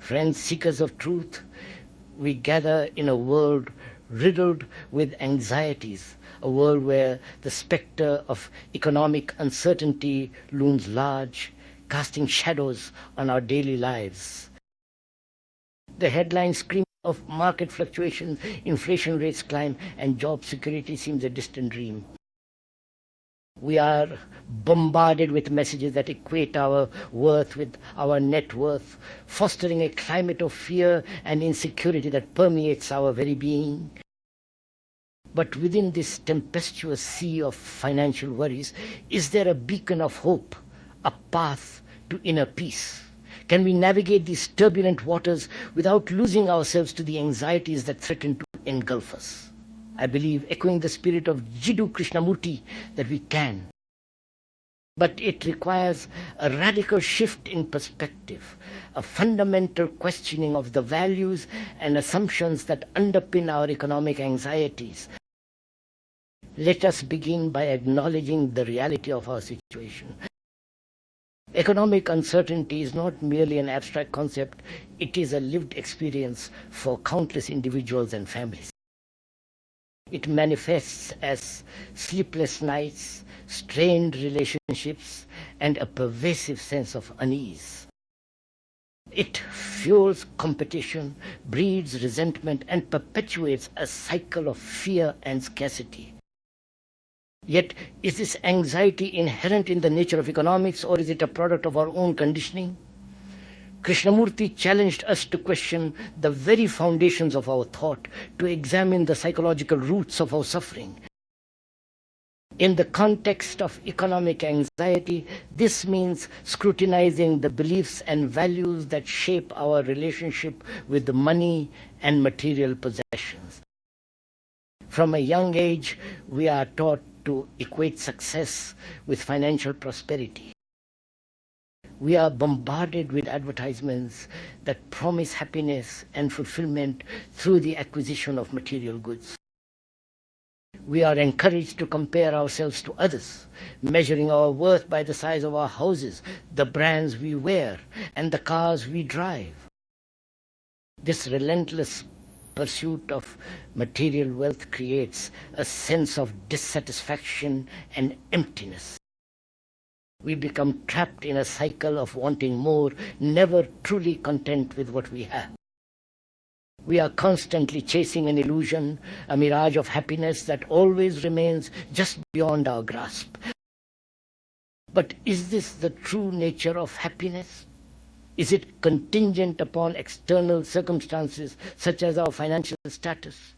Friends, seekers of truth, we gather in a world riddled with anxieties, a world where the spectre of economic uncertainty looms large, casting shadows on our daily lives. The headlines scream of market fluctuations, inflation rates climb, and job security seems a distant dream. We are bombarded with messages that equate our worth with our net worth, fostering a climate of fear and insecurity that permeates our very being. But within this tempestuous sea of financial worries, is there a beacon of hope, a path to inner peace? Can we navigate these turbulent waters without losing ourselves to the anxieties that threaten to engulf us? I believe, echoing the spirit of Jiddu Krishnamurti, that we can. But it requires a radical shift in perspective, a fundamental questioning of the values and assumptions that underpin our economic anxieties. Let us begin by acknowledging the reality of our situation. Economic uncertainty is not merely an abstract concept, it is a lived experience for countless individuals and families. It manifests as sleepless nights, strained relationships, and a pervasive sense of unease. It fuels competition, breeds resentment, and perpetuates a cycle of fear and scarcity. Yet, is this anxiety inherent in the nature of economics, or is it a product of our own conditioning? Krishnamurti challenged us to question the very foundations of our thought, to examine the psychological roots of our suffering. In the context of economic anxiety, this means scrutinizing the beliefs and values that shape our relationship with money and material possessions. From a young age, we are taught to equate success with financial prosperity. We are bombarded with advertisements that promise happiness and fulfillment through the acquisition of material goods. We are encouraged to compare ourselves to others, measuring our worth by the size of our houses, the brands we wear, and the cars we drive. This relentless pursuit of material wealth creates a sense of dissatisfaction and emptiness. We become trapped in a cycle of wanting more, never truly content with what we have. We are constantly chasing an illusion, a mirage of happiness that always remains just beyond our grasp. But is this the true nature of happiness? Is it contingent upon external circumstances such as our financial status?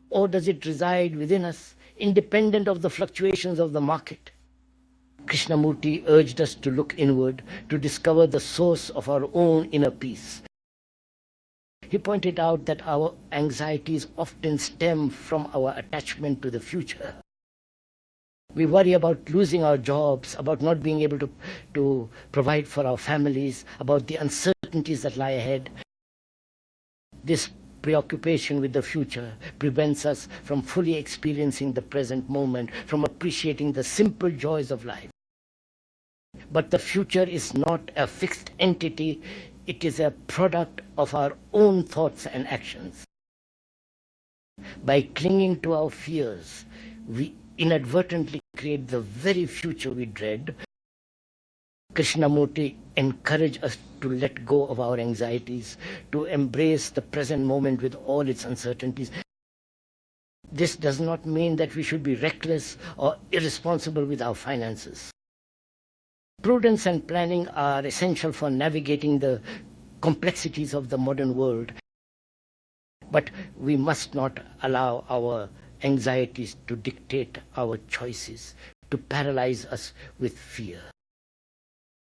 Or does it reside within us, independent of the fluctuations of the market? Krishnamurti urged us to look inward, to discover the source of our own inner peace. He pointed out that our anxieties often stem from our attachment to the future. We worry about losing our jobs, about not being able to provide for our families, about the uncertainties that lie ahead. This preoccupation with the future prevents us from fully experiencing the present moment, from appreciating the simple joys of life. But the future is not a fixed entity, it is a product of our own thoughts and actions. By clinging to our fears, we inadvertently create the very future we dread. Krishnamurti encouraged us to let go of our anxieties, to embrace the present moment with all its uncertainties. This does not mean that we should be reckless or irresponsible with our finances. Prudence and planning are essential for navigating the complexities of the modern world. But we must not allow our anxieties to dictate our choices, to paralyze us with fear.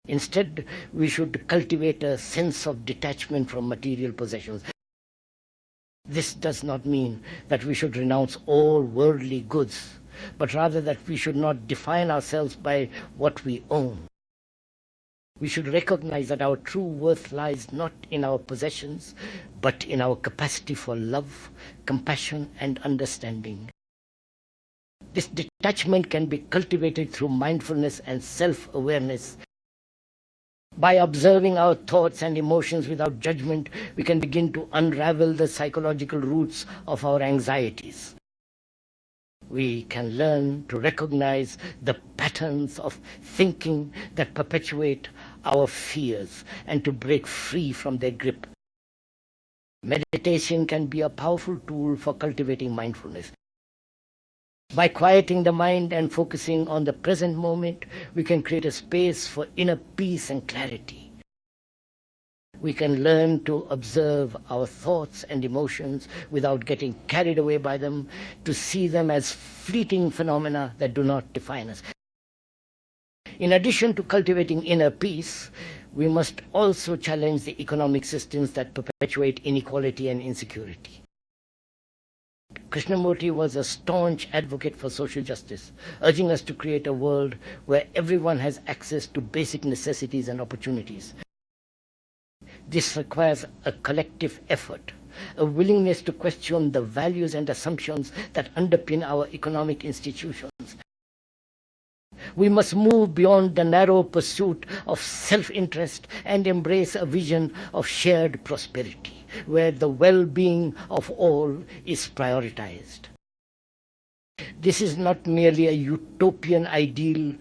Instead, we should cultivate a sense of detachment from material possessions. This does not mean that we should renounce all worldly goods, but rather that we should not define ourselves by what we own. We should recognize that our true worth lies not in our possessions, but in our capacity for love, compassion, and understanding. This detachment can be cultivated through mindfulness and self-awareness. By observing our thoughts and emotions without judgment, we can begin to unravel the psychological roots of our anxieties. We can learn to recognize the patterns of thinking that perpetuate our fears and to break free from their grip. Meditation can be a powerful tool for cultivating mindfulness. By quieting the mind and focusing on the present moment, we can create a space for inner peace and clarity. We can learn to observe our thoughts and emotions without getting carried away by them, to see them as fleeting phenomena that do not define us. In addition to cultivating inner peace, we must also challenge the economic systems that perpetuate inequality and insecurity. Krishnamurti was a staunch advocate for social justice, urging us to create a world where everyone has access to basic necessities and opportunities. This requires a collective effort, a willingness to question the values and assumptions that underpin our economic institutions. We must move beyond the narrow pursuit of self-interest and embrace a vision of shared prosperity, where the well-being of all is prioritized. This is not merely a utopian ideal,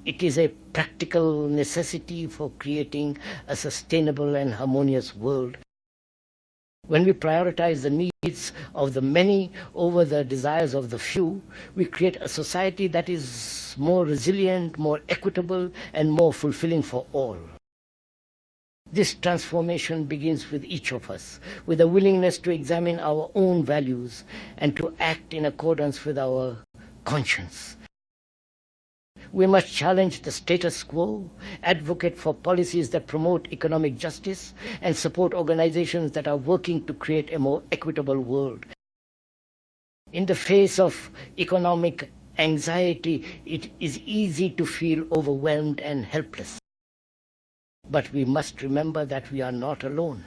it is a practical necessity for creating a sustainable and harmonious world. When we prioritize the needs of the many over the desires of the few, we create a society that is more resilient, more equitable, and more fulfilling for all. This transformation begins with each of us, with a willingness to examine our own values and to act in accordance with our conscience. We must challenge the status quo, advocate for policies that promote economic justice, and support organizations that are working to create a more equitable world. In the face of economic anxiety, it is easy to feel overwhelmed and helpless. But we must remember that we are not alone.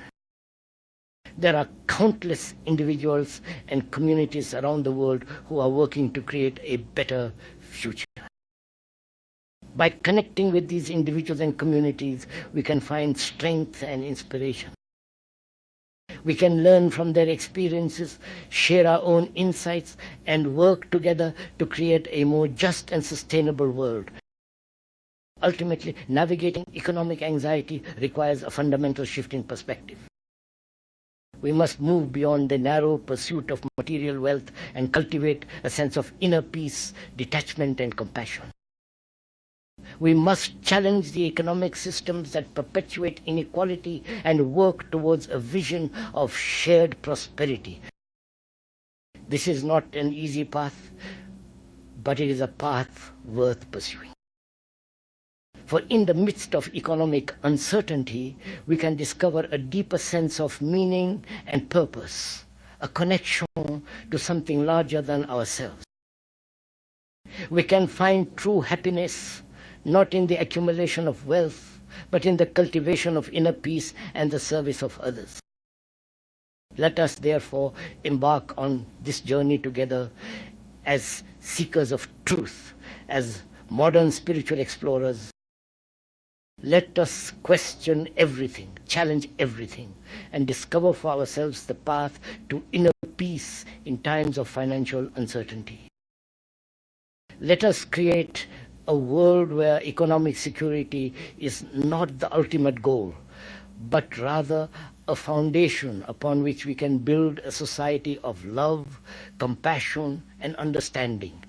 There are countless individuals and communities around the world who are working to create a better future. By connecting with these individuals and communities, we can find strength and inspiration. We can learn from their experiences, share our own insights, and work together to create a more just and sustainable world. Ultimately, navigating economic anxiety requires a fundamental shift in perspective. We must move beyond the narrow pursuit of material wealth and cultivate a sense of inner peace, detachment, and compassion. We must challenge the economic systems that perpetuate inequality and work towards a vision of shared prosperity. This is not an easy path, but it is a path worth pursuing. For in the midst of economic uncertainty, we can discover a deeper sense of meaning and purpose, a connection to something larger than ourselves. We can find true happiness not in the accumulation of wealth, but in the cultivation of inner peace and the service of others. Let us therefore embark on this journey together as seekers of truth, as modern spiritual explorers. Let us question everything, challenge everything, and discover for ourselves the path to inner peace in times of financial uncertainty. Let us create a world where economic security is not the ultimate goal, but rather a foundation upon which we can build a society of love, compassion, and understanding.